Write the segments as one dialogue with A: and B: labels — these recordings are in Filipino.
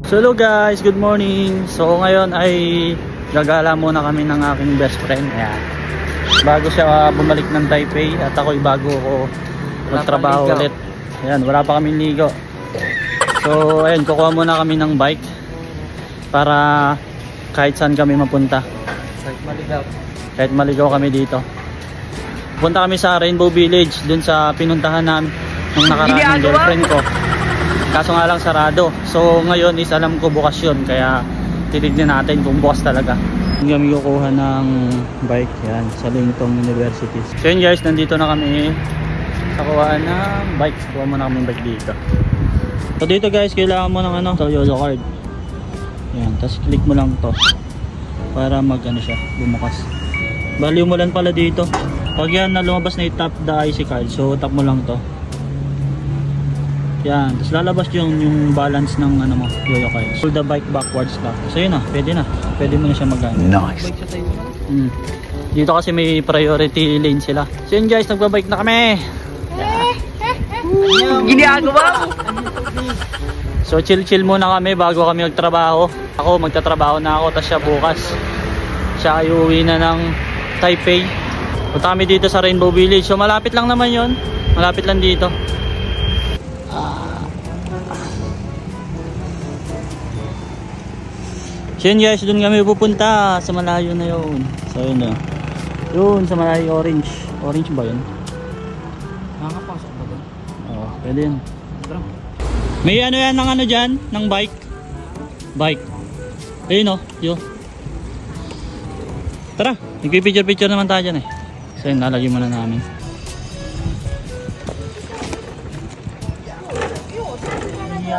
A: So hello guys, good morning. So ngayon ay gagala muna kami ng aking best friend. Ayan. Bago siya bumalik ng Taipei at ako'y bago ko magtrabaho ulit. Ayan, wala pa kaming ligo. So ayun, kukuha muna kami ng bike para kahit saan kami mapunta. Kahit maligaw kami dito. Punta kami sa Rainbow Village, dun sa pinuntahan namin nung nakaraan ng girlfriend ko. Kaso nga lang sarado. So ngayon is alam ko bukas yun, kaya titignan natin kung bukas talaga. Kami kukuha ng bike yan sa Lingtong University. So yun guys, nandito na kami sa kuhaan ng bike. Kuha mo na kami bike dito. So dito guys, kailangan mo ng YOLO card. Yan, tapos click mo lang to para mag siya, bumukas. Bali umulan pala dito. Pag yan na lumabas na i-tap the IC card, so tap mo lang to. Yan, tapos lalabas yung balance ng mo, YOLO card. Pull the bike backwards ka. So yun na, pwede na. Pwede mo na siya magana. Nice. Dito kasi may priority lane sila. So yun guys, nagbabike na kami.
B: Ginagawa.
A: So chill muna kami bago kami magtrabaho. Ako magtatrabaho na ako, tapos siya bukas. Siya ay uwi na ng Taipei. Punta kami dito sa Rainbow Village. So malapit lang naman yon. Malapit lang dito. So yun guys, doon kami pupunta sa malayo na yun. So yun na. Yun sa malayo, orange. Orange ba yun?
B: Nakakapasok ba doon?
A: Oo, pwede yun. May yan ng dyan, ng bike. Bike. Ayun o, yun. Tara, nagpipicture naman tayo dyan eh. So yun, lalagyan muna namin.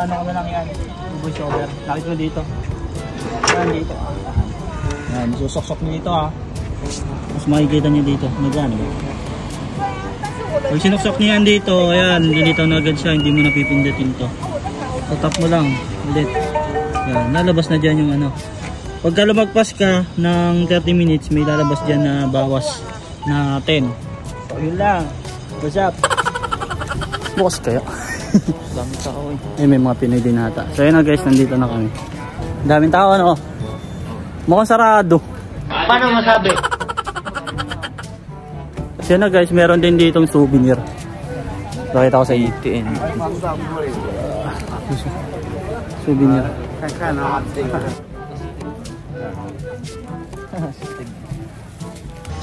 A: Ano lang yan, voice over. Nakit mo dito. Yan dito. Yan, susok-sok nyo dito ha. Mas makikita nyo dito. Nagano ba? Pag sinuksak nyo yan dito, ayan, dito na agad siya. Hindi mo napipindutin to. So tap mo lang ulit. Yan, lalabas na dyan yung Pagka lumagpas ka ng 30 minutes, may lalabas dyan na bawas na 10. So yun lang. What's up? Bukas kayo. Daming tao eh. May mga Pinoy din ata. So yun na guys, nandito na kami. Daming tao mukhang sarado.
B: Paano masabi?
A: So yun na guys, meron din ditong souvenir. Pakita ko sa ETN. Souvenir.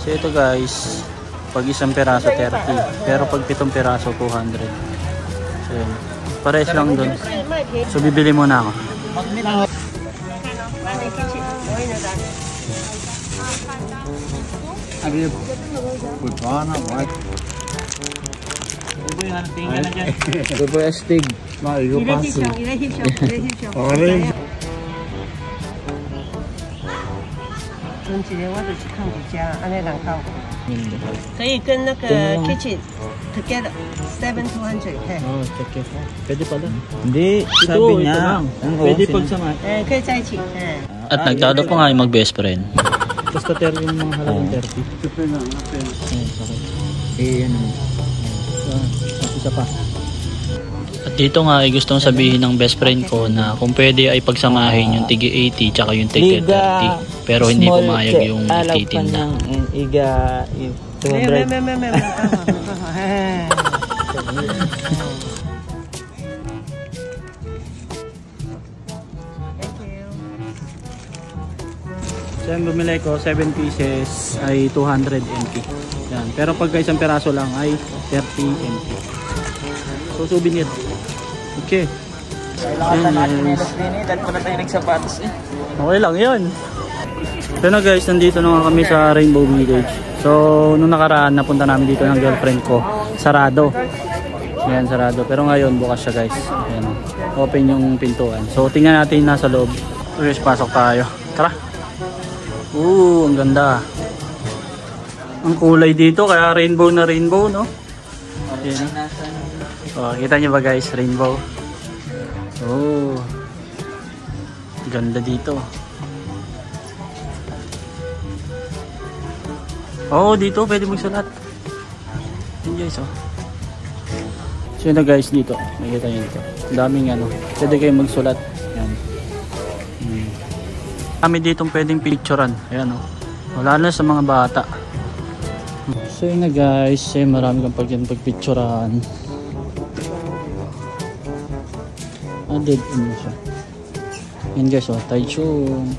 A: So ito guys, pag isang peraso 30, pero pag 7 peraso 200. So yun, pares lang dun. So bibili muna ako.
B: Ito po astig.
C: kitchen together 7,200.
A: Pwede pala.
B: Hindi, sabi niya.
A: Pwede pagsama. At nagtalo pa nga yung mag-best friend. Basta 30 yung mga halagang 30.
B: Yan.
A: Isa pa. At dito nga ay gustong sabihin ng best friend ko na kung pwede ay pagsamahin yung tigi 80 tsaka yung tigi 30. Pero hindi pumayag yung titinda.
B: Iga 200.
A: So yung bumili ko 7 pieces ay 200 NT. Yan. Pero pag isang peraso lang ay 30 NT. So souvenir. Okay.
B: Kailangan na natin dahil pa na tayo nagsapatos eh.
A: Okay lang yun. So na guys, nandito na kami sa Rainbow Village. So nung nakaraan napunta namin dito ng girlfriend ko. Sarado. Ayan, sarado. Pero ngayon bukas siya guys. Ayan, open yung pintuan. So tingnan natin nasa loob. So guys, pasok tayo. Tara. Ang ganda. Ang kulay dito, kaya rainbow na rainbow, no? Ayan. Kita nyo ba guys, rainbow? Ganda dito. Dito pwede magsulat. Yun guys, So yun na guys dito. Makikita nyo dito. Ang daming pwede kayong magsulat. Yan. Kami ditong pwedeng picturean. Ayan o. Wala na sa mga bata. So yun na guys. Marami kang pagpicturean. Dead end siya. Yan guys, Taichung.